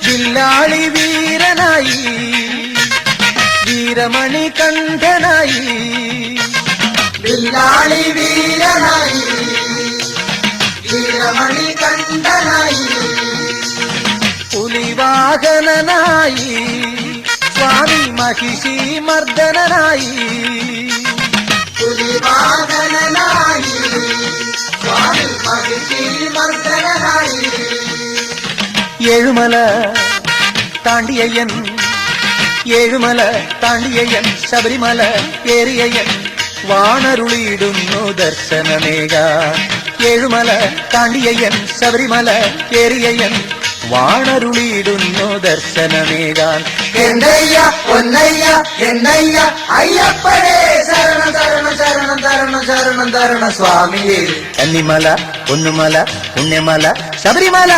വില്ലാളി വീരനായി വീരമണി കണ്ഠനായി വില്ലാളി വീരനായി വീരമണി കണ്ഠനായി പുലിവാഹനനായി സ്വാമി മഹിഷി മർദ്ദനായി പുലിവാഹനനായി സ്വാമി മഹിഷി മർദ്ദനായി ഏഴുമല താണ്ടിയയ്യൻ ഏഴുമല താണ്ടിയയ്യൻ ശബരിമല ഏറിയയ്യൻ വാണരുളിയിടുന്നു ദർശനമേക ഏഴുമല താണ്ടിയയ്യൻ ശബരിമല ഏറിയയ്യൻ വാണരുളിയിടുന്നു ദർശനമേകാൻ എന്നയ്യ പൊന്നയ്യ എന്നയ്യ അയ്യപ്പനേ ശരണം ശരണം ശരണം ശരണം ശരണം ശരണ സ്വാമിയേ കന്നിമല പൊന്നുമല പുണ്യമല ശബരിമല